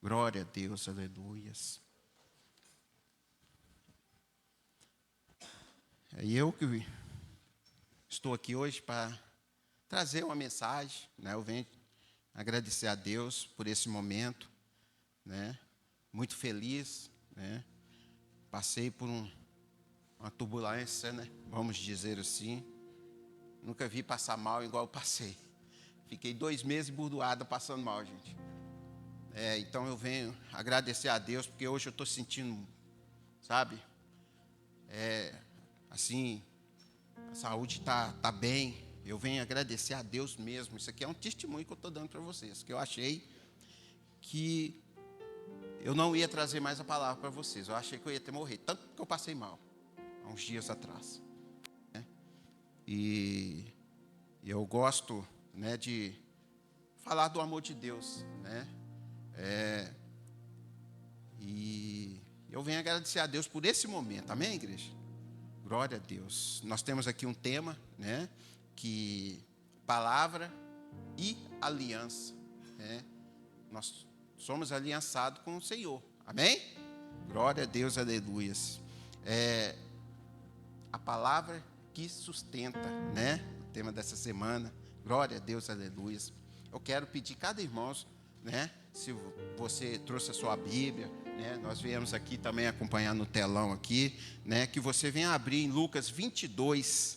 Glória a Deus, aleluias. É eu que estou aqui hoje para trazer uma mensagem, né? Eu venho agradecer a Deus por esse momento, né? Muito feliz, né? Passei por uma turbulência, né? Vamos dizer assim. Nunca vi passar mal igual eu passei. Fiquei 2 meses burdoada passando mal, gente. Então eu venho agradecer a Deus, porque hoje eu estou sentindo, sabe? Assim, a saúde tá bem. Eu venho agradecer a Deus mesmo. Isso aqui é um testemunho que eu estou dando para vocês, que eu achei que eu não ia trazer mais a palavra para vocês. Eu achei que eu ia ter morrido, tanto que eu passei mal, há uns dias atrás. Né? E eu gosto, né, de falar do amor de Deus, né? E eu venho agradecer a Deus por esse momento. Amém, igreja? Glória a Deus. Nós temos aqui um tema, né? Que palavra e aliança. Né? Nós somos aliançados com o Senhor. Amém? Glória a Deus, aleluias. A palavra que sustenta, né? O tema dessa semana. Glória a Deus, aleluias. Eu quero pedir cada irmão, né? Se você trouxe a sua Bíblia, né? Nós viemos aqui também acompanhar no telão aqui, né? Que você venha abrir em Lucas 22.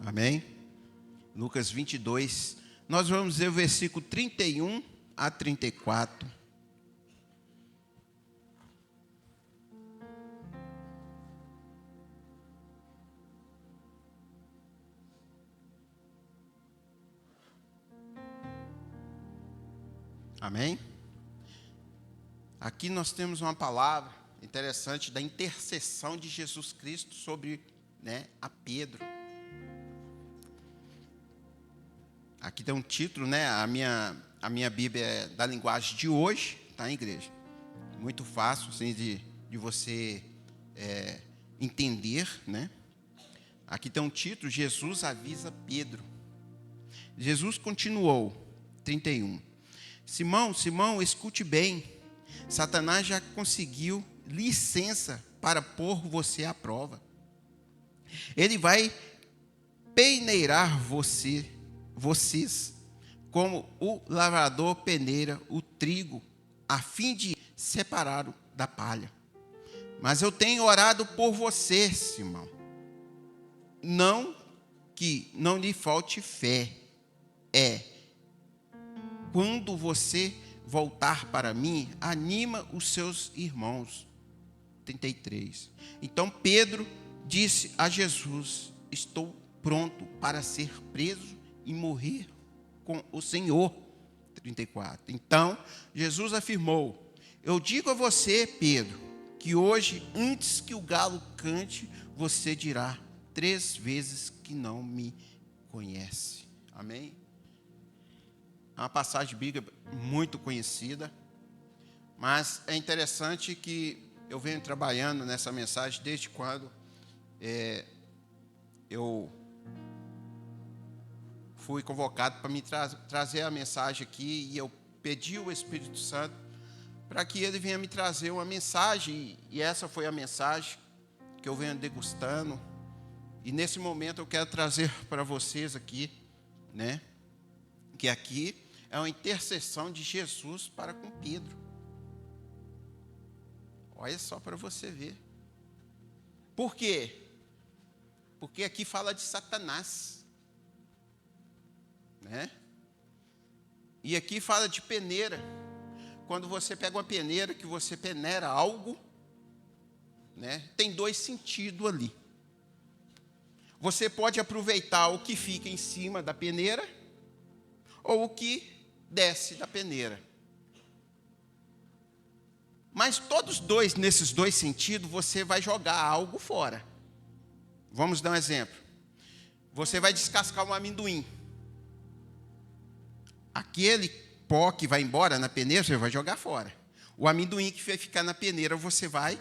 Amém? Lucas 22. Nós vamos ver o versículo 31 a 34. Amém? Aqui nós temos uma palavra interessante da intercessão de Jesus Cristo sobre, né, a Pedro. Aqui tem um título, né? A minha Bíblia é da linguagem de hoje, tá, igreja? Muito fácil, assim, de você entender, né? Aqui tem um título: Jesus avisa Pedro. Jesus continuou, 31. Simão, Simão, escute bem. Satanás já conseguiu licença para pôr você à prova. Ele vai peneirar vocês, como o lavrador peneira o trigo, a fim de separá-lo da palha. Mas eu tenho orado por você, Simão. Não que não lhe falte fé. Quando você voltar para mim, anima os seus irmãos. 33. Então Pedro disse a Jesus: estou pronto para ser preso e morrer com o Senhor. 34. Então Jesus afirmou: eu digo a você, Pedro, que hoje, antes que o galo cante, você dirá 3 vezes que não me conhece. Amém? É uma passagem bíblica muito conhecida, mas é interessante que eu venho trabalhando nessa mensagem desde quando eu fui convocado para me trazer a mensagem aqui, e eu pedi ao Espírito Santo para que ele venha me trazer uma mensagem, e essa foi a mensagem que eu venho degustando, e nesse momento eu quero trazer para vocês aqui, né, que aqui é uma intercessão de Jesus para com Pedro. Olha só para você ver. Por quê? Porque aqui fala de Satanás, né? E aqui fala de peneira. Quando você pega uma peneira, que você peneira algo, né? Tem 2 sentidos ali. Você pode aproveitar o que fica em cima da peneira ou o que desce da peneira. Mas todos dois, nesses dois sentidos, você vai jogar algo fora. Vamos dar um exemplo. Você vai descascar um amendoim. Aquele pó que vai embora na peneira, você vai jogar fora. O amendoim que vai ficar na peneira, você vai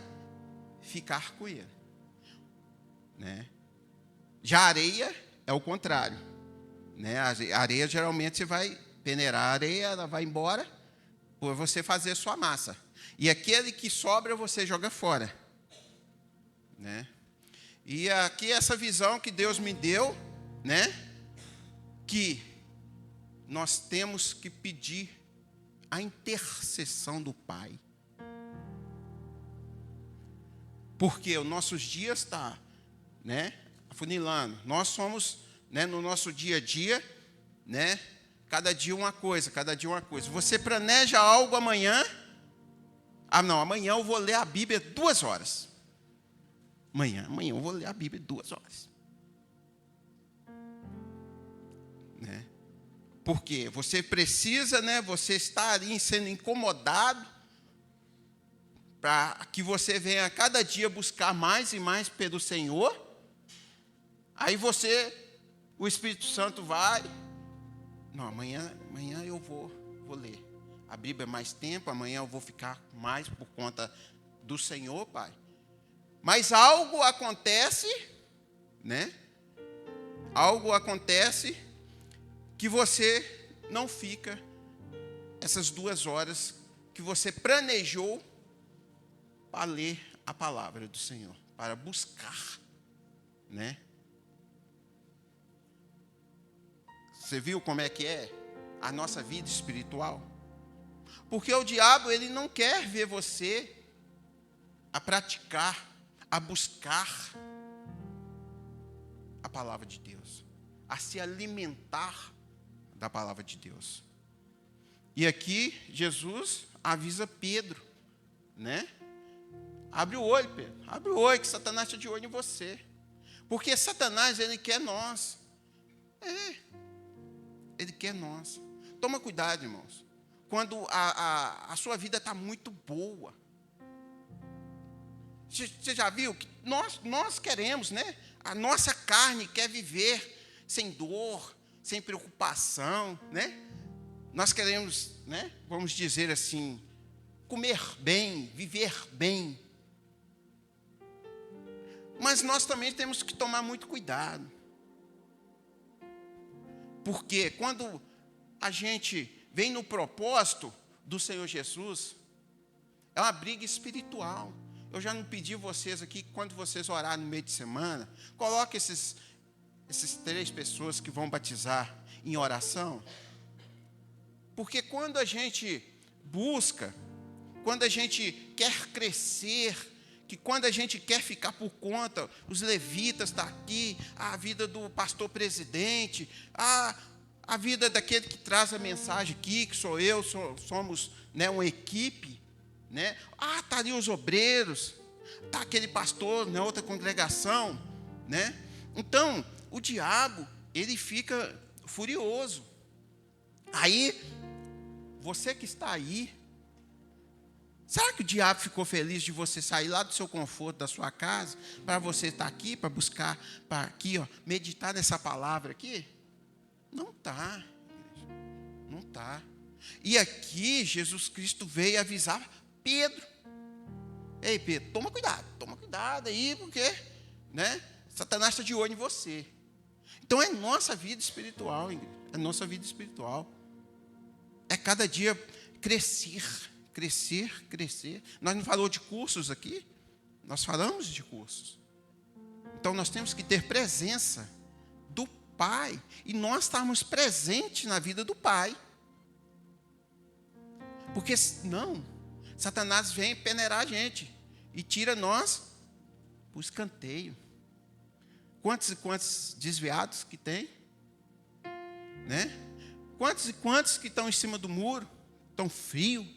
ficar com ele. Né? Já a areia é o contrário. Né? A areia, geralmente, você vai peneirar a areia, ela vai embora, por você fazer a sua massa. E aquele que sobra, você joga fora. Né? E aqui essa visão que Deus me deu, né? Que nós temos que pedir a intercessão do Pai. Porque os nossos dias estão, né, afunilando. Nós somos, né, no nosso dia a dia, né, cada dia uma coisa, cada dia uma coisa. Você planeja algo amanhã. Amanhã eu vou ler a Bíblia 2 horas. Amanhã eu vou ler a Bíblia 2 horas. Né? Porque você precisa, né, você está ali sendo incomodado para que você venha a cada dia buscar mais e mais pelo Senhor. Aí o Espírito Santo vai. Não, amanhã eu vou ler. A Bíblia é mais tempo, amanhã eu vou ficar mais por conta do Senhor, Pai. Mas algo acontece, né? Algo acontece que você não fica essas 2 horas que você planejou para ler a palavra do Senhor, para buscar, né? Você viu como é que é a nossa vida espiritual? Porque o diabo, ele não quer ver você a praticar, a buscar a palavra de Deus, a se alimentar da palavra de Deus. E aqui Jesus avisa Pedro, né? Abre o olho, Pedro, abre o olho, que Satanás está de olho em você. Porque Satanás, ele quer nós. Ele quer nós. Toma cuidado, irmãos. Quando a sua vida está muito boa. Você já viu que nós queremos, né? A nossa carne quer viver sem dor, sem preocupação, né? Nós queremos, né? Vamos dizer assim, comer bem, viver bem. Mas nós também temos que tomar muito cuidado. Porque quando a gente vem no propósito do Senhor Jesus, é uma briga espiritual. Eu já não pedi vocês aqui, quando vocês orarem no meio de semana, coloque esses 3 pessoas que vão batizar em oração. Porque quando a gente busca, quando a gente quer crescer, que quando a gente quer ficar por conta, os levitas estão aqui, a vida do pastor presidente, a vida daquele que traz a mensagem aqui, que sou eu, somos, né, uma equipe, né? Tá ali os obreiros, tá aquele pastor na outra congregação, né? Então, o diabo, ele fica furioso. Aí, você que está aí, será que o diabo ficou feliz de você sair lá do seu conforto, da sua casa, para você estar aqui, para buscar, para aqui, ó, meditar nessa palavra aqui? Não está, não está. E aqui Jesus Cristo veio avisar Pedro. Ei, Pedro, toma cuidado aí, porque, né, Satanás está de olho em você. Então é nossa vida espiritual, igreja, é nossa vida espiritual. É cada dia crescer. Nós não falamos de cursos aqui, nós falamos de cursos. Então nós temos que ter presença do Pai, e nós estamos presentes na vida do Pai. Porque senão, Satanás vem peneirar a gente e tira nós para o escanteio. Quantos e quantos desviados que tem? Né? Quantos e quantos que estão em cima do muro, tão frio?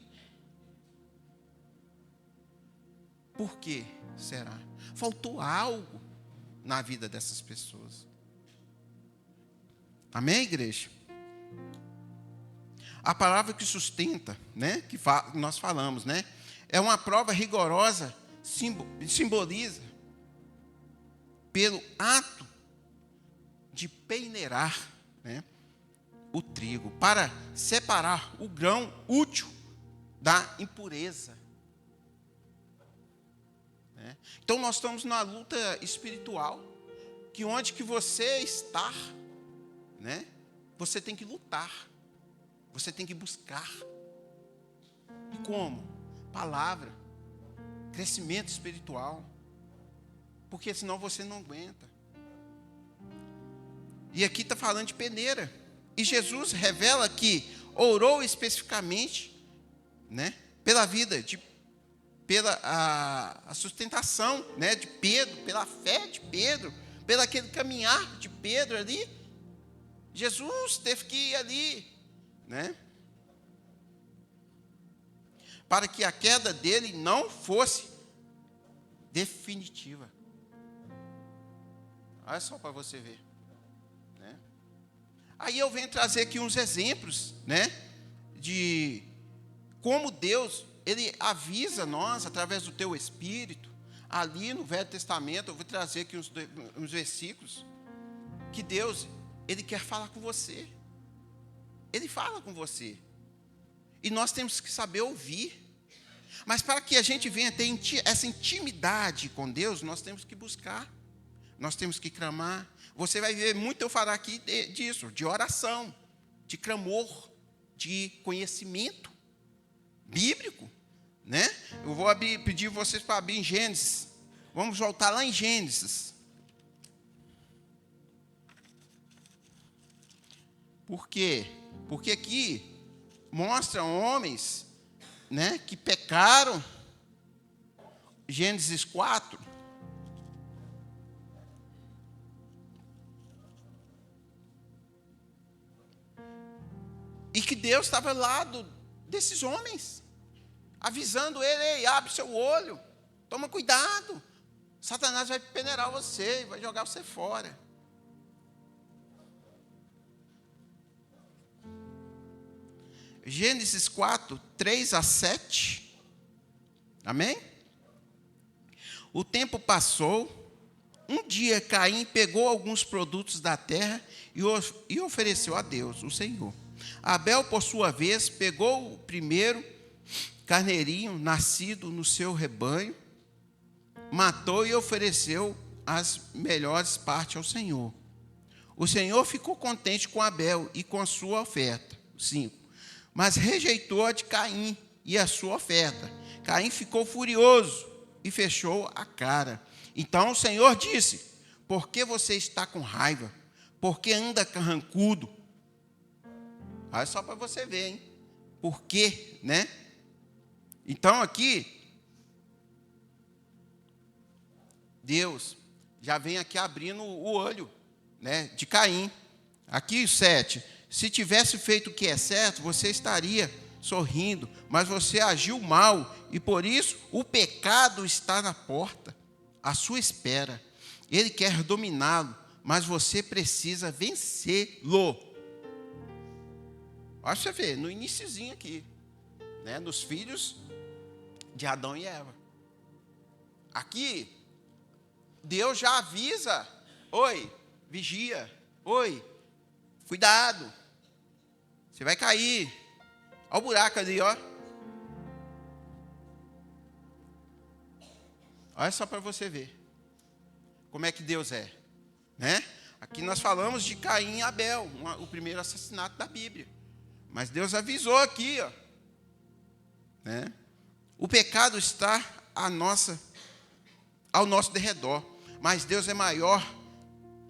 Por que será? Faltou algo na vida dessas pessoas. Amém, igreja? A palavra que sustenta, né, que nós falamos, né, é uma prova rigorosa, simboliza pelo ato de peneirar, né, o trigo, para separar o grão útil da impureza. Né? Então nós estamos numa luta espiritual, que onde que você está, né, você tem que lutar, você tem que buscar. E como? Palavra, crescimento espiritual, porque senão você não aguenta. E aqui está falando de peneira. E Jesus revela que orou especificamente, né, pela vida, pela a sustentação, né, de Pedro, pela fé de Pedro, pelo aquele caminhar de Pedro ali. Jesus teve que ir ali, né, para que a queda dele não fosse definitiva. Olha só para você ver. Né? Aí eu venho trazer aqui uns exemplos, né, de como Deus, Ele avisa nós, através do teu Espírito, ali no Velho Testamento. Eu vou trazer aqui uns versículos, que Deus, Ele quer falar com você. Ele fala com você. E nós temos que saber ouvir. Mas para que a gente venha ter essa intimidade com Deus, nós temos que buscar. Nós temos que clamar. Você vai ver muito eu falar aqui disso, de oração, de clamor, de conhecimento bíblico, né? Eu vou pedir vocês para abrir em Gênesis. Vamos voltar lá em Gênesis. Por quê? Porque aqui mostram homens, né, que pecaram. Gênesis 4. E que Deus estava lá desses homens, avisando ele: ei, abre seu olho, toma cuidado, Satanás vai peneirar você, vai jogar você fora. Gênesis 4, 3-7. Amém? O tempo passou. Um dia Caim pegou alguns produtos da terra e ofereceu a Deus, o Senhor. Abel, por sua vez, pegou o primeiro carneirinho nascido no seu rebanho, matou e ofereceu as melhores partes ao Senhor. O Senhor ficou contente com Abel e com a sua oferta. 5. Mas rejeitou a de Caim e a sua oferta. Caim ficou furioso e fechou a cara. Então o Senhor disse: por que você está com raiva? Por que anda carrancudo? Olha só para você ver, hein? Por quê, né? Então aqui, Deus já vem aqui abrindo o olho, né, de Caim. Aqui 7. Se tivesse feito o que é certo, você estaria sorrindo, mas você agiu mal, e por isso o pecado está na porta, à sua espera. Ele quer dominá-lo, mas você precisa vencê-lo. Olha você ver, no iniciozinho aqui, né, dos filhos de Adão e Eva. Aqui, Deus já avisa: oi, vigia, oi, cuidado, você vai cair. Olha o buraco ali, ó. Olha só para você ver como é que Deus é, né? Aqui nós falamos de Caim e Abel, o primeiro assassinato da Bíblia. Mas Deus avisou aqui, ó, né? O pecado está ao nosso derredor, mas Deus é maior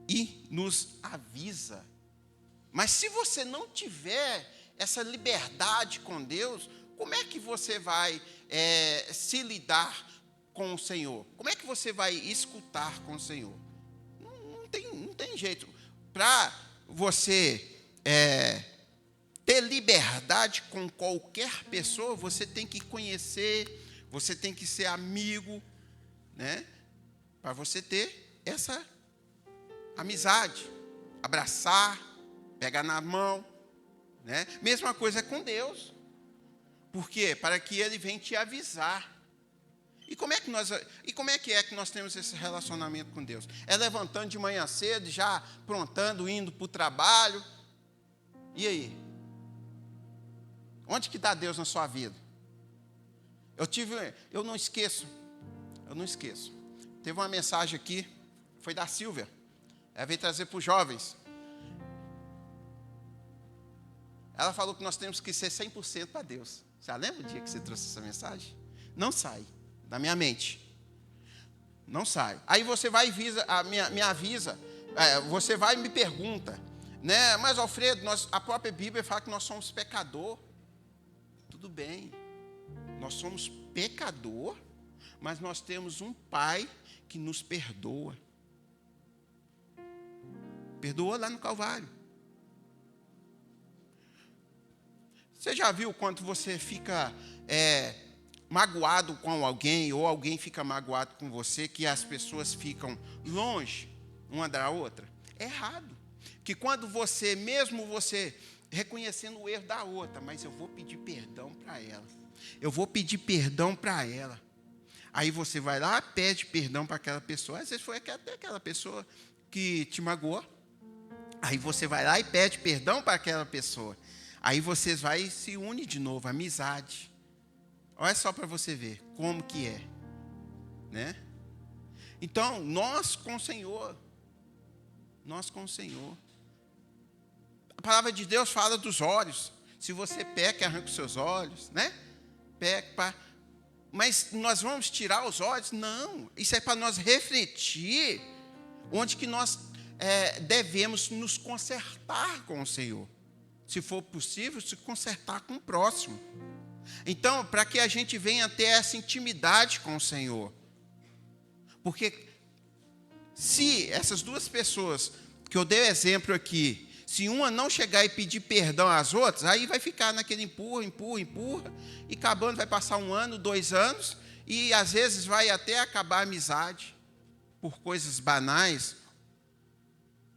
e nos avisa. Mas se você não tiver essa liberdade com Deus, como é que você vai se lidar com o Senhor? Como é que você vai escutar com o Senhor? Não tem jeito. Para você ter liberdade com qualquer pessoa, você tem que conhecer, você tem que ser amigo, né? Para você ter essa amizade, abraçar, pegar na mão, né? Mesma coisa com Deus. Por quê? Para que ele venha te avisar. E como é que nós temos esse relacionamento com Deus? É levantando de manhã cedo, já aprontando, indo para o trabalho. E aí? Onde que está Deus na sua vida? Eu não esqueço. Teve uma mensagem aqui, foi da Silvia. Ela veio trazer para os jovens. Ela falou que nós temos que ser 100% para Deus. Você lembra o dia que você trouxe essa mensagem? Não sai da minha mente. Não sai. Aí você vai e me avisa, você vai e me pergunta, né? Mas, Alfredo, a própria Bíblia fala que nós somos pecador. Tudo bem, nós somos pecador, mas nós temos um Pai que nos perdoa. Perdoa lá no Calvário. Você já viu quando você fica magoado com alguém, ou alguém fica magoado com você, que as pessoas ficam longe uma da outra? É errado. Que quando mesmo você reconhecendo o erro da outra, mas eu vou pedir perdão para ela. Eu vou pedir perdão para ela. Aí você vai lá, pede perdão para aquela pessoa. Às vezes foi até aquela pessoa que te magoou. Aí você vai lá e pede perdão para aquela pessoa. Aí vocês vai e se une de novo, amizade. Olha só para você ver como que é, né? Então, nós com o Senhor. A palavra de Deus fala dos olhos. Se você peca, arranca os seus olhos, né? Peca, mas nós vamos tirar os olhos? Não, isso é para nós refletir onde que nós devemos nos consertar com o Senhor. Se for possível, se consertar com o próximo. Então, para que a gente venha ter essa intimidade com o Senhor. Porque se essas duas pessoas que eu dei o exemplo aqui, se uma não chegar e pedir perdão às outras, aí vai ficar naquele empurra, e acabando, vai passar 1 ano, 2 anos, e às vezes vai até acabar a amizade, por coisas banais.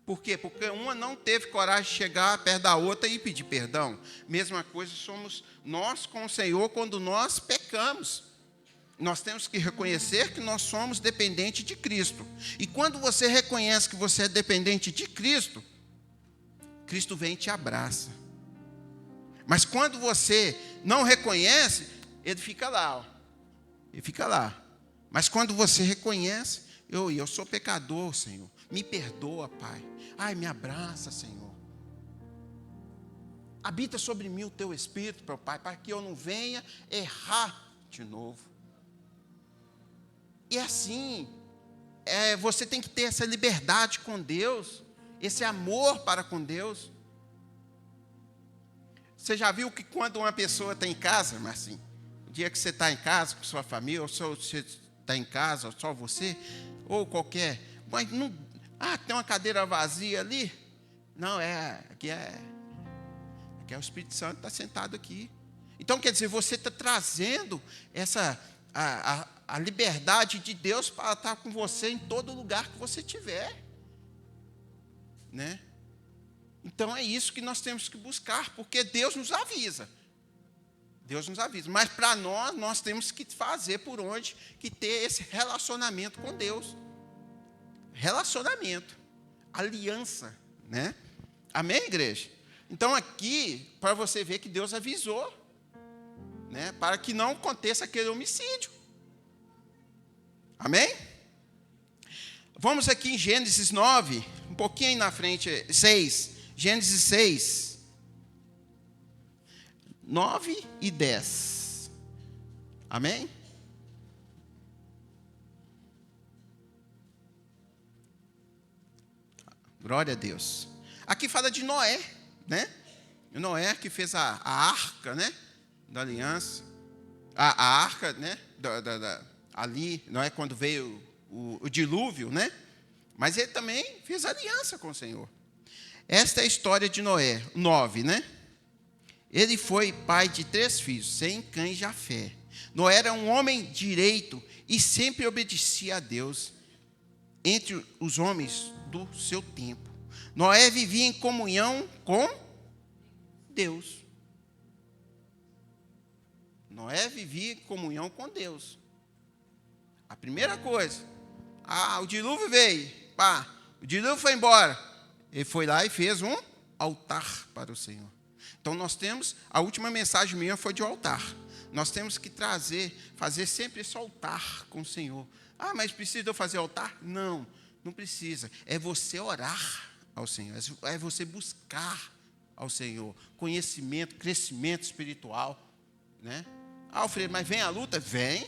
Por quê? Porque uma não teve coragem de chegar perto da outra e pedir perdão. Mesma coisa somos nós com o Senhor quando nós pecamos. Nós temos que reconhecer que nós somos dependentes de Cristo. E quando você reconhece que você é dependente de Cristo, Cristo vem e te abraça. Mas quando você não reconhece, ele fica lá. Ó. Ele fica lá. Mas quando você reconhece, eu sou pecador, Senhor. Me perdoa, Pai. Ai, me abraça, Senhor. Habita sobre mim o teu Espírito, meu Pai, para que eu não venha errar de novo. E assim, você tem que ter essa liberdade com Deus, esse amor para com Deus. Você já viu que quando uma pessoa está em casa, Marcinho, o dia que você está em casa com sua família, ou só você está em casa, ou só você, ou qualquer, mas não, tem uma cadeira vazia ali? Não, aqui é o Espírito Santo está sentado aqui. Então, quer dizer, você está trazendo a liberdade de Deus para estar com você em todo lugar que você estiver. Né? Então, é isso que nós temos que buscar, porque Deus nos avisa. Deus nos avisa. Mas, para nós temos que fazer por onde que ter esse relacionamento com Deus. Relacionamento. Aliança. Né? Amém, igreja? Então, aqui, para você ver que Deus avisou, né, para que não aconteça aquele homicídio. Amém? Vamos aqui em Gênesis 9, um pouquinho aí na frente, 6. Gênesis 6. 9 e 10. Amém? Glória a Deus. Aqui fala de Noé, né? Noé que fez a arca, né? Da aliança. A arca, né? Ali, não é quando veio o dilúvio, né? Mas ele também fez aliança com o Senhor. Esta é a história de Noé, 9, né? Ele foi pai de 3 filhos, Sem, Cã e Jafé. Noé era um homem direito e sempre obedecia a Deus entre os homens do seu tempo. Noé vivia em comunhão com Deus. Noé vivia em comunhão com Deus. A primeira coisa. O dilúvio veio. O dilúvio foi embora. Ele foi lá e fez um altar para o Senhor. Então nós temos, a última mensagem minha foi de altar. Nós temos que fazer sempre esse altar com o Senhor. Mas precisa eu fazer altar? Não, não precisa. É você orar ao Senhor. É você buscar ao Senhor. Conhecimento, crescimento espiritual. Né? Alfredo, mas vem a luta? Vem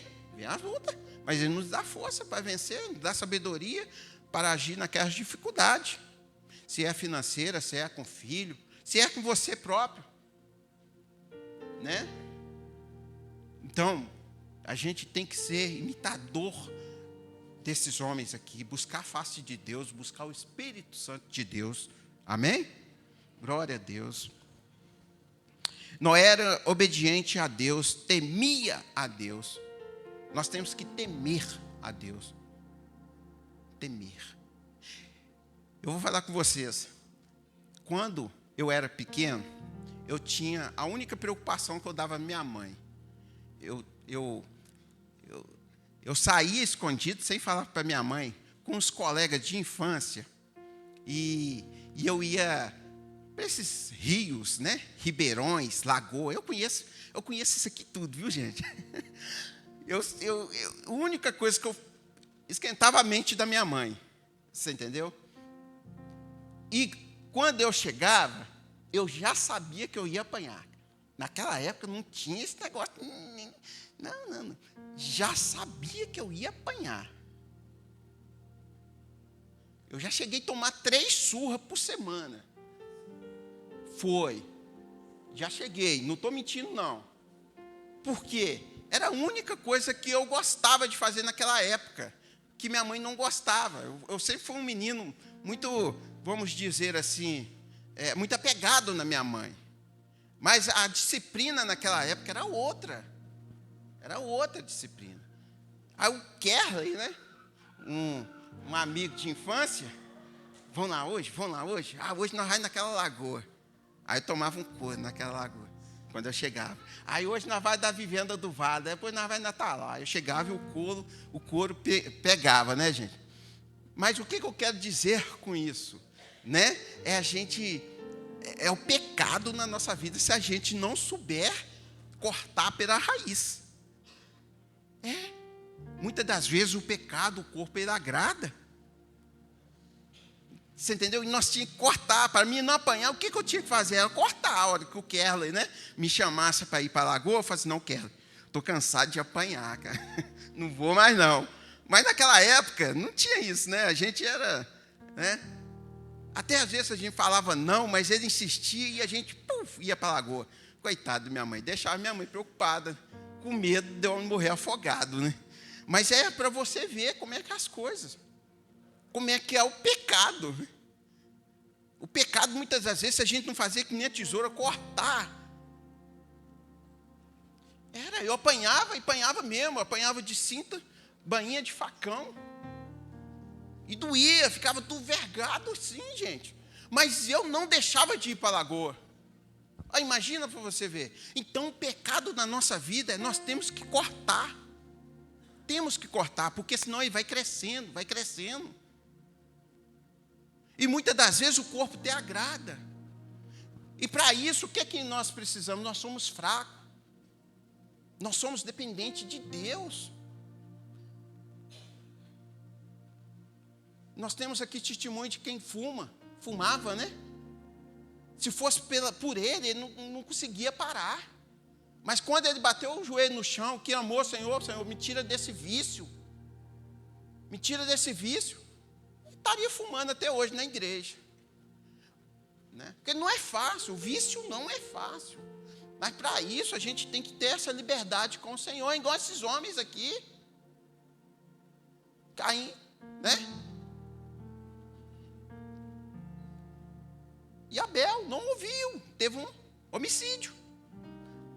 a luta. Mas Ele nos dá força para vencer, nos dá sabedoria para agir naquelas dificuldades. Se é financeira, se é com filho, se é com você próprio. Né? Então, a gente tem que ser imitador desses homens aqui, buscar a face de Deus, buscar o Espírito Santo de Deus. Amém? Glória a Deus. Noé era obediente a Deus, temia a Deus. Nós temos que temer a Deus. Temer. Eu vou falar com vocês. Quando eu era pequeno, eu tinha a única preocupação que eu dava à minha mãe. Eu saía escondido, sem falar para minha mãe, com os colegas de infância. E eu ia para esses rios, né? Ribeirões, lagoa. Eu conheço isso aqui tudo, viu, gente? A única coisa que eu esquentava a mente da minha mãe. Você entendeu? E quando eu chegava, eu já sabia que eu ia apanhar. Naquela época não tinha esse negócio. Não. Já sabia que eu ia apanhar. Eu já cheguei a tomar 3 surras por semana. Foi. Já cheguei. Não estou mentindo, não. Por quê? Era a única coisa que eu gostava de fazer naquela época, que minha mãe não gostava. Eu sempre fui um menino muito, vamos dizer assim, muito apegado na minha mãe. Mas a disciplina naquela época era outra. Era outra disciplina. Aí o Kerley, né? Um amigo de infância, vamos lá hoje? Hoje nós vamos naquela lagoa. Aí eu tomava um couro naquela lagoa, quando eu chegava. Aí hoje nós vamos da vivenda do Vale, depois nós vamos estar lá. Eu chegava e o couro pegava, né, gente? Mas o que eu quero dizer com isso? Né? É o pecado na nossa vida se a gente não souber cortar pela raiz. Muitas das vezes o pecado, o corpo, ele agrada. Você entendeu? E nós tínhamos que cortar. Para mim não apanhar, o que eu tinha que fazer? Era cortar a hora que o Kerley, né, me chamasse para ir para a lagoa. Eu falei assim, não, Kerley, estou cansado de apanhar, cara. Não vou mais não. Mas naquela época não tinha isso, né? A gente era... né? Até às vezes a gente falava não, mas ele insistia e a gente ia para a lagoa. Coitado da minha mãe, deixava minha mãe preocupada, com medo de eu morrer afogado, né? Mas é para você ver como é que é as coisas, como é que é o pecado. O pecado, muitas das vezes, se a gente não fazer que nem a tesoura, cortar. Eu apanhava mesmo, apanhava de cinta, bainha de facão. E doía, ficava tudo vergado assim, gente. Mas eu não deixava de ir para a lagoa. Imagina para você ver. Então, o pecado na nossa vida, nós temos que cortar. Temos que cortar, porque senão ele vai crescendo, vai crescendo. E muitas das vezes o corpo te agrada. E para isso, o que é que nós precisamos? Nós somos fracos. Nós somos dependentes de Deus. Nós temos aqui testemunho de quem fumava, né? Se fosse por ele não conseguia parar. Mas quando ele bateu o joelho no chão, que amou, Senhor, me tira desse vício. Me tira desse vício. Ele estaria fumando até hoje na igreja. Né? Porque não é fácil, o vício não é fácil. Mas para isso a gente tem que ter essa liberdade com o Senhor, igual esses homens aqui. Caim, né? E Abel não ouviu, teve um homicídio.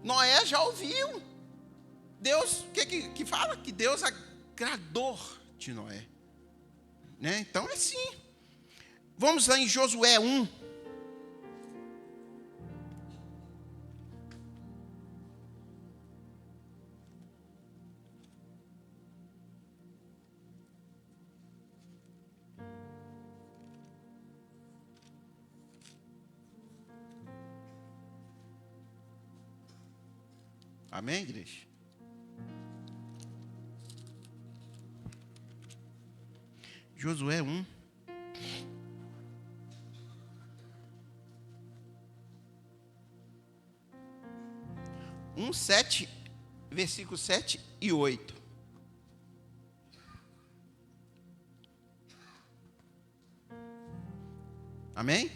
Noé já ouviu. Deus, o que fala? Que Deus agradou de Noé. Né? Então é assim. Vamos lá em Josué 1. Amém, igreja? Josué 1. Versículos 7 e 8. Amém?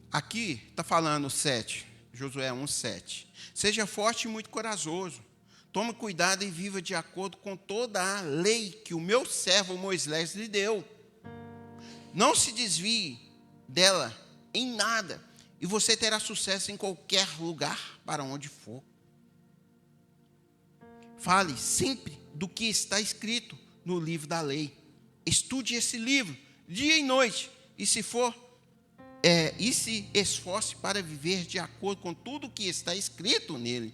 Aqui está falando 7, Josué 1, 7. Seja forte e muito corajoso. Tome cuidado e viva de acordo com toda a lei que o meu servo Moisés lhe deu. Não se desvie dela em nada, e você terá sucesso em qualquer lugar para onde for. Fale sempre do que está escrito no livro da lei. Estude esse livro dia e noite, e se esforce para viver de acordo com tudo o que está escrito nele.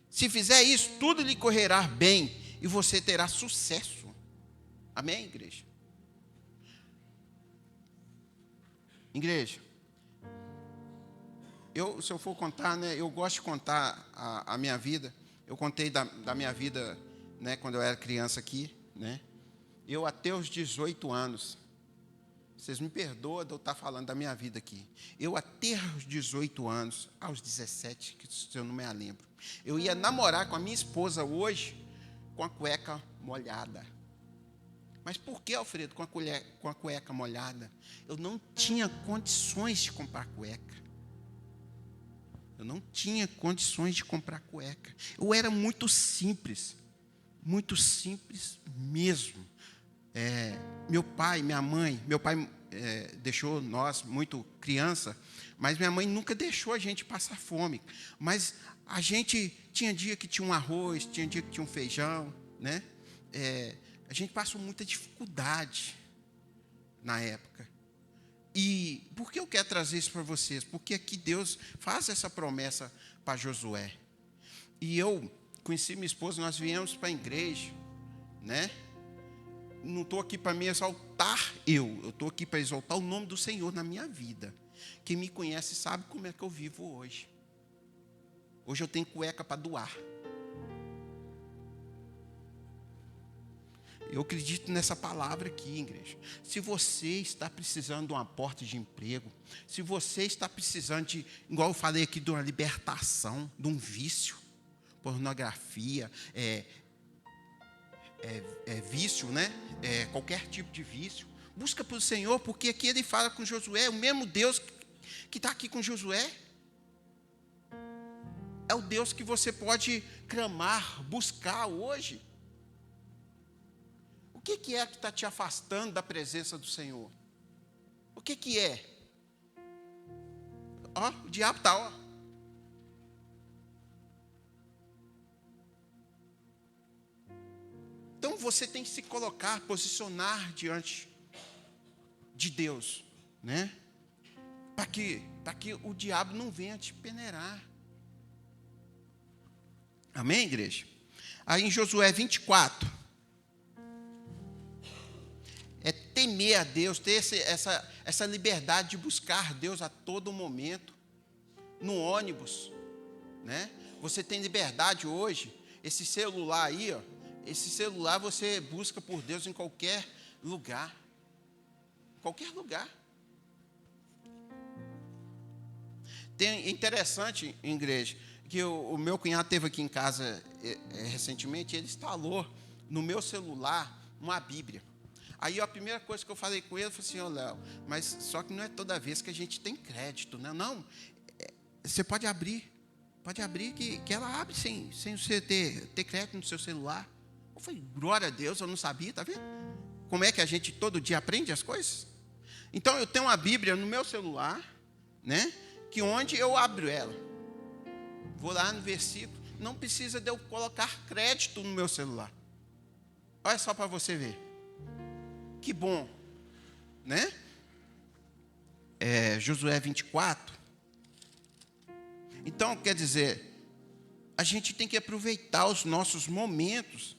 Se fizer isso, tudo lhe correrá bem e você terá sucesso. Amém, igreja? Igreja, se eu for contar, né, eu gosto de contar a minha vida. Eu contei da minha vida, né, quando eu era criança aqui, né? Eu até os 18 anos, vocês me perdoam de eu estar falando da minha vida aqui. Eu até os 18 anos, aos 17, que eu não me lembro, eu ia namorar com a minha esposa hoje com a cueca molhada. Mas por que, Alfredo, com a cueca molhada? Eu não tinha condições de comprar cueca. Eu não tinha condições de comprar cueca. Eu era muito simples mesmo. Meu pai, minha mãe, meu pai deixou nós muito criança, mas minha mãe nunca deixou a gente passar fome. Mas a gente tinha dia que tinha um arroz, tinha dia que tinha um feijão, né? A gente passou muita dificuldade na época. E por que eu quero trazer isso para vocês? Porque aqui Deus faz essa promessa para Josué. E eu conheci minha esposa, nós viemos para a igreja, né? Não estou aqui para me exaltar eu estou aqui para exaltar o nome do Senhor na minha vida. Quem me conhece sabe como é que eu vivo hoje. Hoje eu tenho cueca para doar. Eu acredito nessa palavra aqui, igreja. Se você está precisando de uma porta de emprego, se você está precisando de, igual eu falei aqui, de uma libertação, de um vício, pornografia, vício, né? Qualquer tipo de vício, busca pelo Senhor, porque aqui ele fala com Josué, o mesmo Deus que está aqui com Josué, é o Deus que você pode clamar, buscar hoje. O que é que está te afastando da presença do Senhor? O que é? O diabo está, Então você tem que se colocar, posicionar diante de Deus, né? Para que o diabo não venha te peneirar. Amém, igreja? Aí em Josué 24, temer a Deus, ter essa liberdade de buscar Deus a todo momento, no ônibus, né? Você tem liberdade hoje, esse celular aí, esse celular você busca por Deus em qualquer lugar. Qualquer lugar. É interessante, igreja, que o meu cunhado esteve aqui em casa recentemente, ele instalou no meu celular uma Bíblia. Aí a primeira coisa que eu falei com ele, eu falei assim, Léo, mas só que não é toda vez que a gente tem crédito, né? Não, você pode abrir que ela abre sem você ter crédito no seu celular. Eu falei, glória a Deus, eu não sabia, tá vendo? Como é que a gente todo dia aprende as coisas? Então eu tenho uma Bíblia no meu celular, né? Que onde eu abro ela, vou lá no versículo, não precisa de eu colocar crédito no meu celular. Olha só para você ver. Que bom, né? Josué 24. Então, quer dizer, a gente tem que aproveitar os nossos momentos,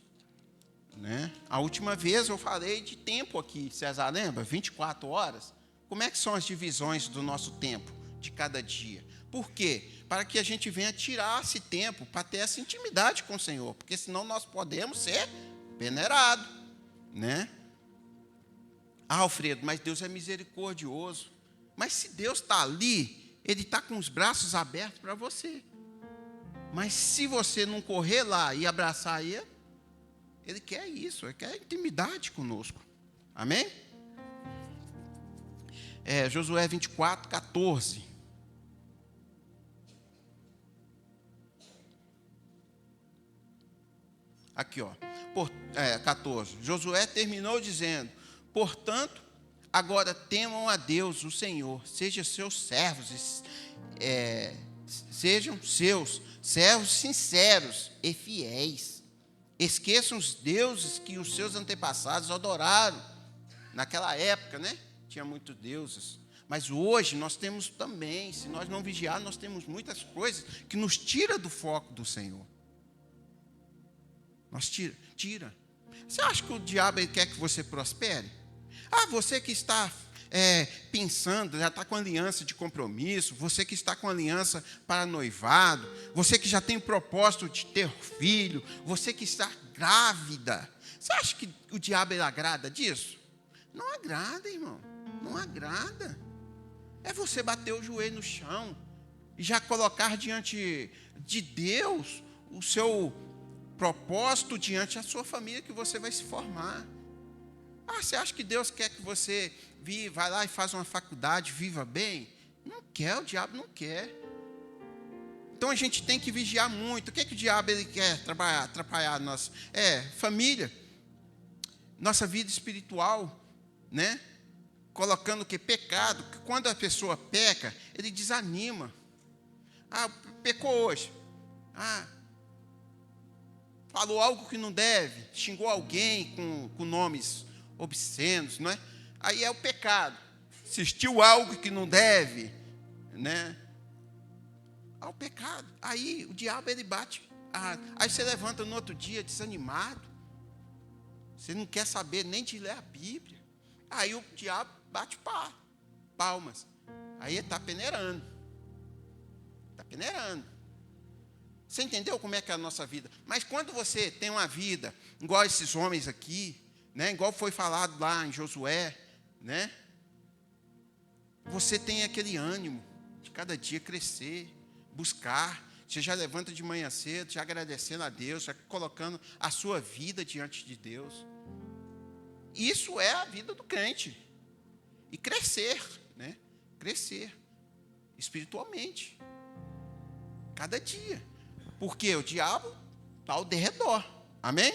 né? A última vez eu falei de tempo aqui, César lembra? 24 horas. Como é que são as divisões do nosso tempo, de cada dia? Por quê? Para que a gente venha tirar esse tempo, para ter essa intimidade com o Senhor, porque senão nós podemos ser peneirados, né? Ah, Alfredo, mas Deus é misericordioso. Mas se Deus está ali, Ele está com os braços abertos para você. Mas se você não correr lá e abraçar Ele quer isso, Ele quer intimidade conosco. Amém? Josué 24, 14. Aqui, 14. Josué terminou dizendo: portanto, agora temam a Deus, o Senhor, sejam seus servos, sejam seus servos sinceros e fiéis. Esqueçam os deuses que os seus antepassados adoraram. Naquela época, né? Tinha muitos deuses. Mas hoje nós temos também, se nós não vigiar, nós temos muitas coisas que nos tira do foco do Senhor. Nós tira. Você acha que o diabo ele quer que você prospere? Ah, você que está pensando, já está com aliança de compromisso, você que está com aliança para noivado, você que já tem o propósito de ter filho, você que está grávida. Você acha que o diabo ele agrada disso? Não agrada, irmão. Não agrada. É você bater o joelho no chão e já colocar diante de Deus o seu propósito diante da sua família que você vai se formar. Ah, você acha que Deus quer que você vai lá e faça uma faculdade, viva bem? Não quer, o diabo não quer. Então a gente tem que vigiar muito. O que é que o diabo ele quer atrapalhar a nossa família, nossa vida espiritual, né? Colocando o que? Pecado. Que quando a pessoa peca, ele desanima. Ah, pecou hoje. Ah, falou algo que não deve, xingou alguém com nomes obscenos, não é? Aí é o pecado. Assistiu algo que não deve, né? É o pecado. Aí o diabo ele bate. Aí você levanta no outro dia desanimado. Você não quer saber nem de ler a Bíblia. Aí o diabo bate palmas. Aí ele está peneirando. Está peneirando. Você entendeu como é que é a nossa vida? Mas quando você tem uma vida igual esses homens aqui, né, igual foi falado lá em Josué, né, você tem aquele ânimo de cada dia crescer, buscar. Você já levanta de manhã cedo, já agradecendo a Deus, já colocando a sua vida diante de Deus. Isso é a vida do crente. E crescer, né? Crescer espiritualmente. Cada dia. Porque o diabo está ao derredor. Amém?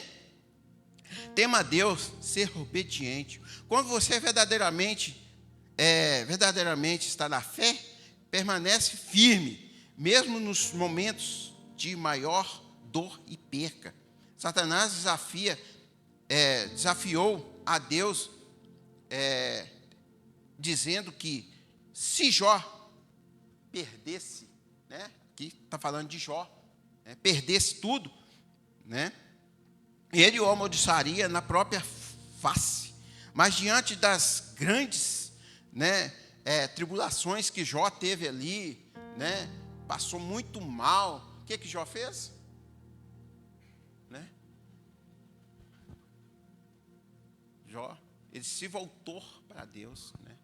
Tema a Deus, ser obediente. Quando você verdadeiramente está na fé, permanece firme, mesmo nos momentos de maior dor e perca. Satanás desafiou a Deus, dizendo que se Jó perdesse, né? Aqui está falando de Jó, perdesse tudo, né? Ele o amaldiçoaria na própria face. Mas diante das grandes, né, tribulações que Jó teve ali, né, passou muito mal. O que Jó fez? Né? Jó, ele se voltou para Deus, né?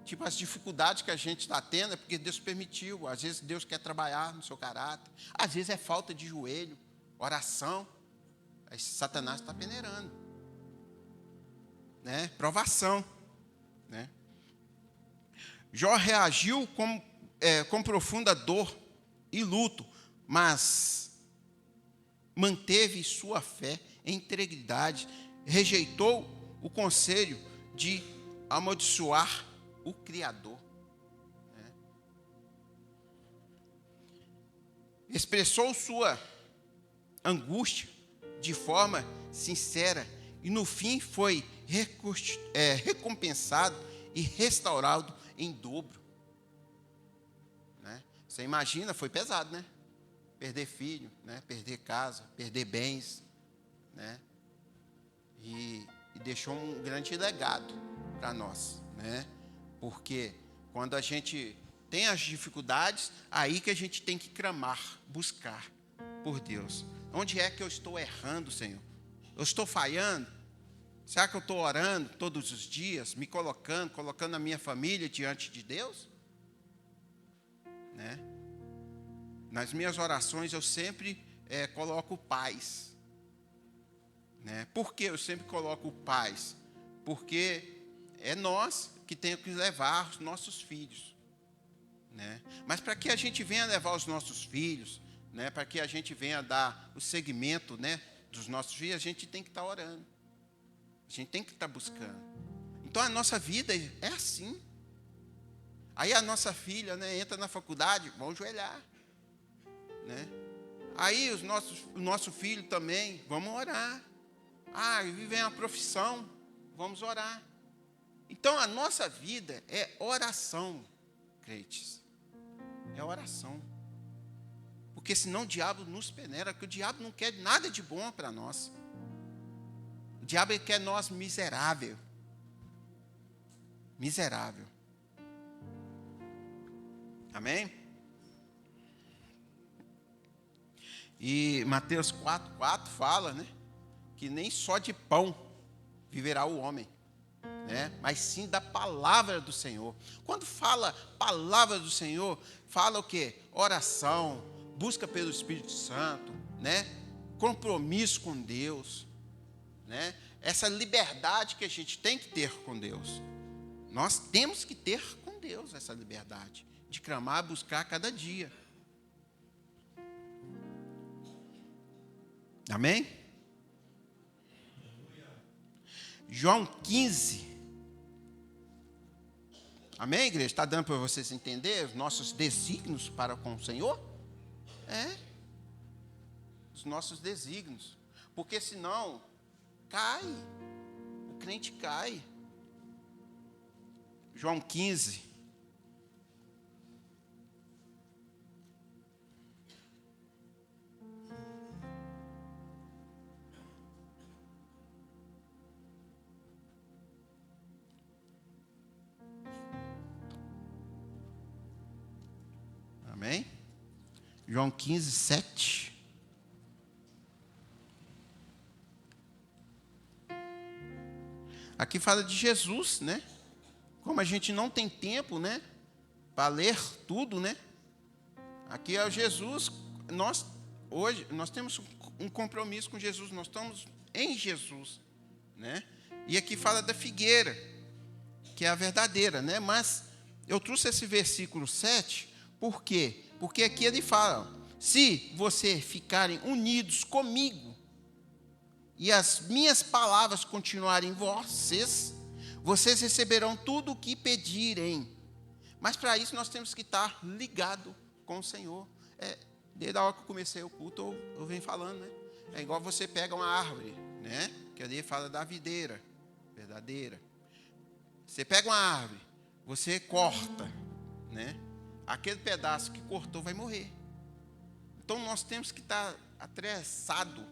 Tipo, as dificuldades que a gente está tendo é porque Deus permitiu. Às vezes Deus quer trabalhar no seu caráter. Às vezes é falta de joelho, oração. Aí Satanás está peneirando, né? Provação, né? Jó reagiu com profunda dor e luto, mas manteve sua fé em integridade, rejeitou o conselho de amaldiçoar o Criador, né? Expressou sua angústia de forma sincera e no fim foi recompensado e restaurado em dobro, né? Você imagina, foi pesado, né? Perder filho, né? Perder casa, perder bens, né? E deixou um grande legado para nós, né? Porque quando a gente tem as dificuldades, aí que a gente tem que clamar, buscar por Deus. Onde é que eu estou errando, Senhor? Eu estou falhando? Será que eu estou orando todos os dias, me colocando a minha família diante de Deus? Né? Nas minhas orações eu sempre coloco paz. Né? Por que eu sempre coloco paz? Porque é nós que temos que levar os nossos filhos. Né? Mas para que a gente venha levar os nossos filhos, né? Para que a gente venha dar o segmento, né, dos nossos filhos, a gente tem que estar orando. A gente tem que estar buscando. Então a nossa vida é assim. Aí a nossa filha, né, entra na faculdade, vão ajoelhar. Né? Aí o nosso filho também, vamos orar. Vem a profissão, vamos orar. Então a nossa vida é oração, crentes. É oração. Porque senão o diabo nos peneira, porque o diabo não quer nada de bom para nós. O diabo quer nós miserável. Miserável. Amém? E Mateus 4:4 fala, né, que nem só de pão viverá o homem, né, mas sim da palavra do Senhor. Quando fala palavra do Senhor, fala o quê? Oração, busca pelo Espírito Santo, né, compromisso com Deus, né, essa liberdade que a gente tem que ter com Deus. Nós temos que ter com Deus essa liberdade de clamar, buscar cada dia. Amém? João 15. Amém, igreja? Está dando para vocês entenderem os nossos desígnios para com o Senhor? Os nossos desígnios. Porque senão, cai. O crente cai. João 15. Amém? João 15, 7. Aqui fala de Jesus, né? Como a gente não tem tempo, né, para ler tudo, né? Aqui é o Jesus. Hoje nós temos um compromisso com Jesus. Nós estamos em Jesus, né? E aqui fala da figueira, que é a verdadeira, né? Mas eu trouxe esse versículo 7. Por quê? Porque aqui ele fala: se vocês ficarem unidos comigo e as minhas palavras continuarem em vocês receberão tudo o que pedirem. Mas para isso nós temos que estar ligados com o Senhor. Desde a hora que eu comecei o culto, eu venho falando, né? É igual você pega uma árvore, né? Que ali fala da videira verdadeira. Você pega uma árvore, você corta, né? Aquele pedaço que cortou vai morrer. Então nós temos que estar atreçado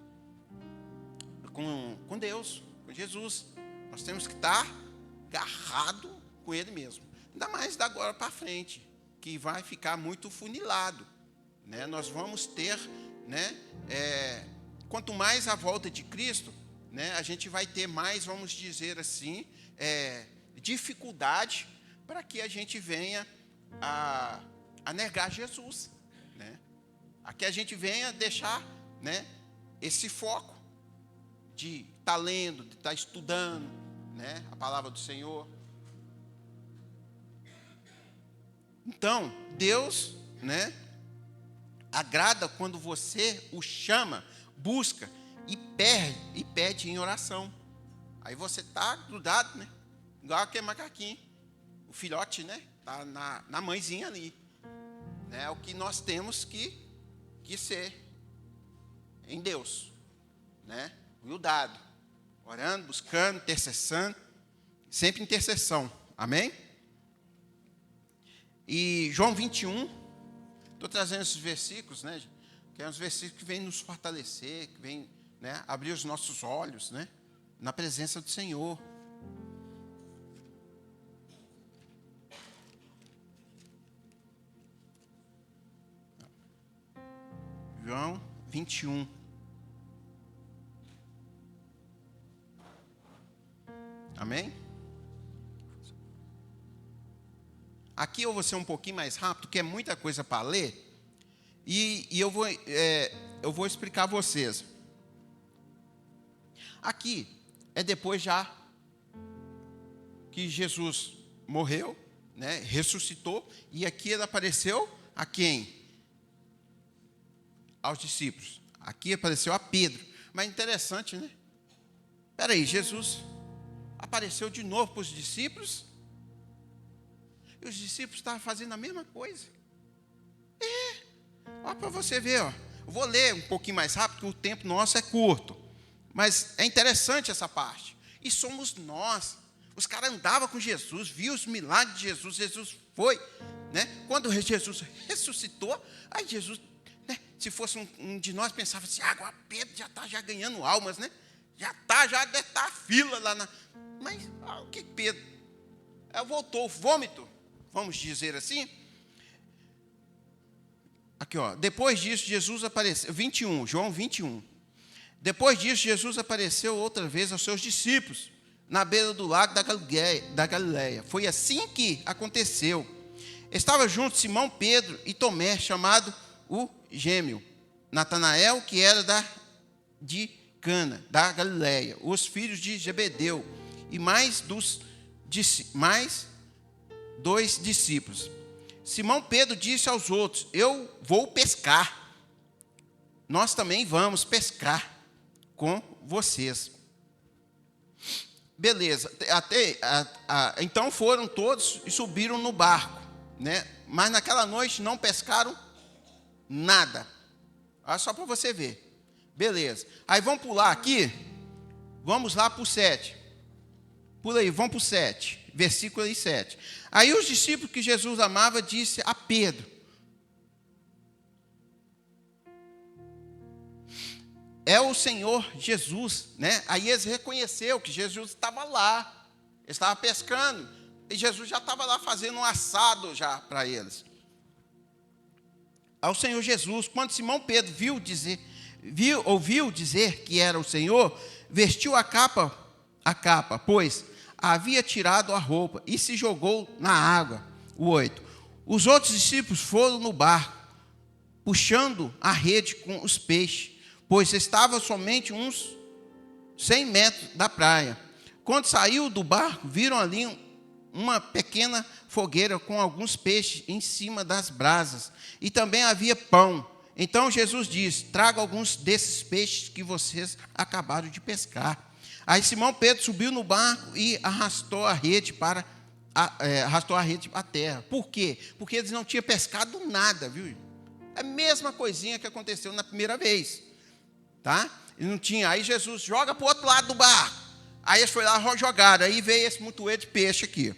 com Deus, com Jesus. Nós temos que estar agarrado com Ele mesmo. Ainda mais da agora para frente, que vai ficar muito funilado, né? Nós vamos ter, né? Quanto mais a volta de Cristo, né? A gente vai ter mais, vamos dizer assim, dificuldade para que a gente venha a negar Jesus, né? A que a gente venha deixar, né, esse foco de estar lendo, de estar estudando, né, a palavra do Senhor. Então, Deus, né, agrada quando você o chama, busca e pede em oração. Aí você está grudado, né, igual aquele macaquinho, o filhote, né, está na mãezinha ali. É o que nós temos que ser em Deus, né? Grudado, orando, buscando, intercessando, sempre intercessão, amém? E João 21, estou trazendo esses versículos, né? Que é uns versículos que vêm nos fortalecer, que vêm, né, abrir os nossos olhos, né, na presença do Senhor. João 21. Amém? Aqui eu vou ser um pouquinho mais rápido, que é muita coisa para ler. E eu vou explicar a vocês. Aqui é depois já que Jesus morreu, né, ressuscitou. E aqui ele apareceu a quem? Aos discípulos. Aqui apareceu a Pedro. Mas interessante, né? Espera aí, Jesus apareceu de novo para os discípulos. E os discípulos estavam fazendo a mesma coisa. Olha para você ver, ó. Eu vou ler um pouquinho mais rápido, porque o tempo nosso é curto. Mas é interessante essa parte. E somos nós. Os caras andavam com Jesus, viam os milagres de Jesus. Jesus foi, né? Quando Jesus ressuscitou, aí Jesus, né? Se fosse um de nós, pensava assim, agora Pedro já está já ganhando almas, né? Já deve estar a fila lá na... Mas o que Pedro? Voltou o vômito, vamos dizer assim. Aqui, ó. Depois disso, Jesus apareceu. 21, João 21. Depois disso, Jesus apareceu outra vez aos seus discípulos, na beira do lago da Galileia. Foi assim que aconteceu. Estava junto Simão Pedro e Tomé, chamado o Gêmeo, Natanael, que era de Cana, da Galileia, os filhos de Zebedeu, e mais 2 discípulos. Simão Pedro disse aos outros: eu vou pescar. Nós também vamos pescar com vocês. Beleza. Então foram todos e subiram no barco, né? Mas naquela noite não pescaram nada. Olha só para você ver. Beleza. Aí vamos pular aqui. Vamos lá para o 7. Pula aí, vamos para o 7. Versículo 7. Aí os discípulos que Jesus amava disse a Pedro: é o Senhor Jesus, né? Aí eles reconheceram que Jesus estava lá, estava pescando, e Jesus já estava lá fazendo um assado já para eles. Ao Senhor Jesus, quando Simão Pedro ouviu dizer que era o Senhor, vestiu a capa, pois havia tirado a roupa e se jogou na água. O 8. Os outros discípulos foram no barco, puxando a rede com os peixes, pois estava somente uns 100 metros da praia. Quando saiu do barco, viram ali uma pequena fogueira com alguns peixes em cima das brasas, e também havia pão. Então Jesus disse: traga alguns desses peixes que vocês acabaram de pescar. Aí Simão Pedro subiu no barco e arrastou a rede à terra. Por quê? Porque eles não tinham pescado nada, viu? É a mesma coisinha que aconteceu na primeira vez. Tá? E não tinha. Aí Jesus joga para o outro lado do barco. Aí eles foram lá jogaram. Aí veio esse montoeiro de peixe aqui.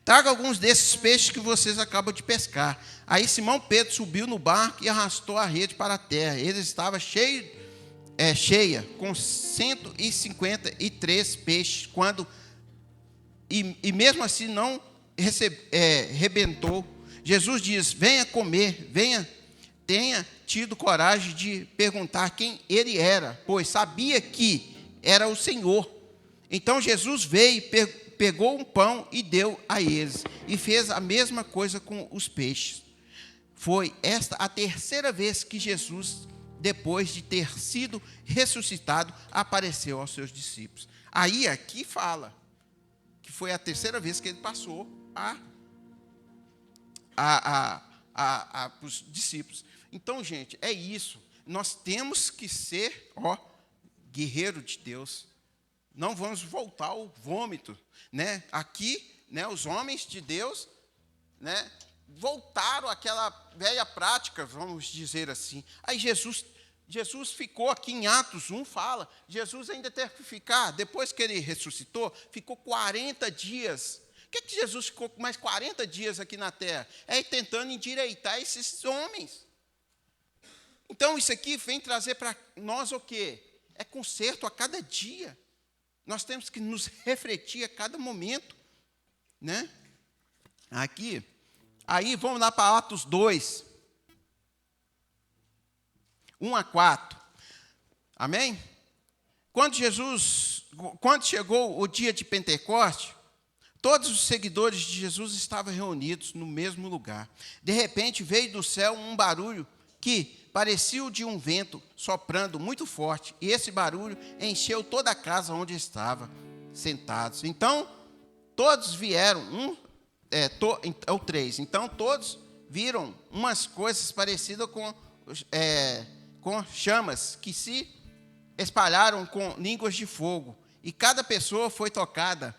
Traga alguns desses peixes que vocês acabam de pescar. Aí Simão Pedro subiu no barco e arrastou a rede para a terra. Ele estava cheia, com 153 peixes. E mesmo assim não rebentou. Jesus diz: venha comer, tenha tido coragem de perguntar quem ele era, pois sabia que era o Senhor. Então Jesus veio, pegou um pão e deu a eles, e fez a mesma coisa com os peixes. Foi esta a terceira vez que Jesus, depois de ter sido ressuscitado, apareceu aos seus discípulos. Aí aqui fala que foi a terceira vez que ele passou para os discípulos. Então, gente, é isso. Nós temos que ser, guerreiro de Deus. Não vamos voltar ao vômito, né? Aqui, né, os homens de Deus, né, voltaram àquela velha prática, vamos dizer assim. Aí Jesus ficou aqui em Atos 1, fala, Jesus ainda teve que ficar, depois que ele ressuscitou, ficou 40 dias. O que Jesus ficou mais 40 dias aqui na terra? Tentando endireitar esses homens. Então, isso aqui vem trazer para nós o quê? É conserto a cada dia. Nós temos que nos refletir a cada momento, né? Aqui, aí vamos lá para Atos 2. 1-4. Amém? Quando chegou o dia de Pentecostes, todos os seguidores de Jesus estavam reunidos no mesmo lugar. De repente, veio do céu um barulho que parecia o de um vento soprando muito forte, e esse barulho encheu toda a casa onde estavam sentados. Então, todos vieram, 3. Então, todos viram umas coisas parecidas com chamas que se espalharam com línguas de fogo, e cada pessoa foi tocada,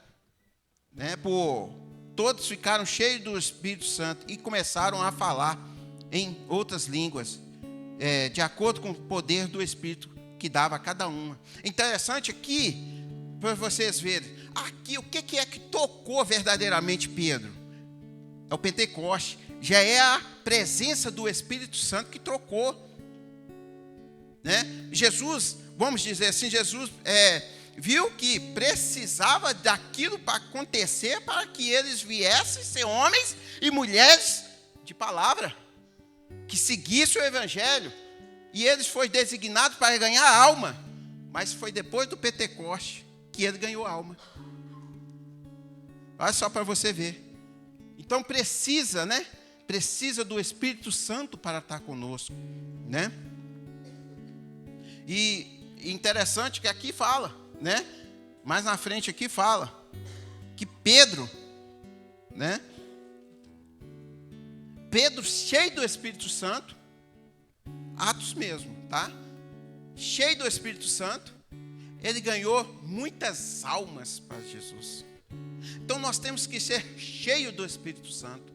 todos ficaram cheios do Espírito Santo e começaram a falar em outras línguas, de acordo com o poder do Espírito que dava a cada uma. Interessante aqui, para vocês verem, aqui o que é que tocou verdadeiramente Pedro? É o Pentecoste, já é a presença do Espírito Santo que trocou. Jesus, vamos dizer assim, Jesus viu que precisava daquilo para acontecer, para que eles viessem ser homens e mulheres de palavra, que seguissem o Evangelho, e eles foram designados para ganhar alma, mas foi depois do Pentecoste que ele ganhou alma. Olha só para você ver. Então precisa do Espírito Santo para estar conosco, E interessante que aqui fala, mais na frente aqui fala que Pedro, Pedro cheio do Espírito Santo, Atos mesmo, tá? Cheio do Espírito Santo, ele ganhou muitas almas para Jesus. Então nós temos que ser cheio do Espírito Santo,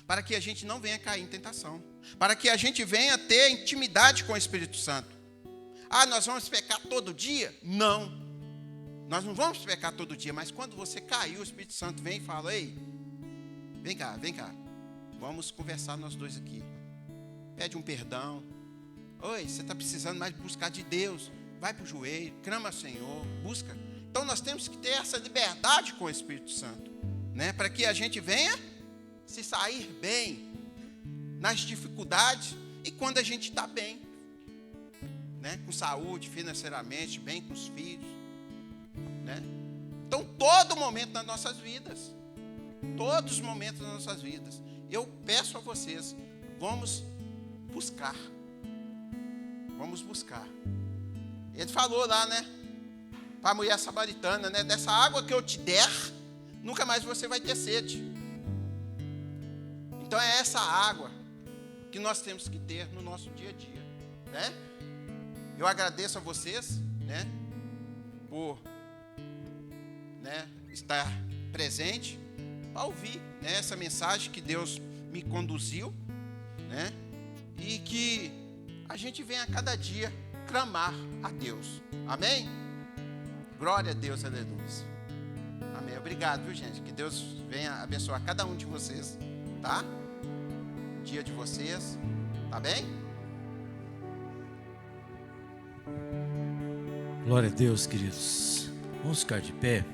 para que a gente não venha cair em tentação, para que a gente venha ter intimidade com o Espírito Santo. Nós vamos pecar todo dia? Não, nós não vamos pecar todo dia, mas quando você cair, o Espírito Santo vem e fala: ei, vem cá, vamos conversar nós dois aqui. Pede um perdão. Oi, você está precisando mais buscar de Deus, vai para o joelho, clama ao Senhor, busca. Então nós temos que ter essa liberdade com o Espírito Santo, para que a gente venha se sair bem nas dificuldades e quando a gente está bem, com saúde, financeiramente, bem com os filhos, Então todo momento das nossas vidas, todos os momentos das nossas vidas, eu peço a vocês, vamos buscar. Ele falou lá, para a mulher samaritana, dessa água que eu te der, nunca mais você vai ter sede. Então é essa água que nós temos que ter no nosso dia a dia, Eu agradeço a vocês, por estar presente, para ouvir essa mensagem que Deus me conduziu, e que a gente venha a cada dia clamar a Deus. Amém? Glória a Deus, aleluia. Amém. Obrigado, viu, gente? Que Deus venha abençoar cada um de vocês, tá? O dia de vocês, tá bem? Glória a Deus, queridos. Vamos ficar de pé.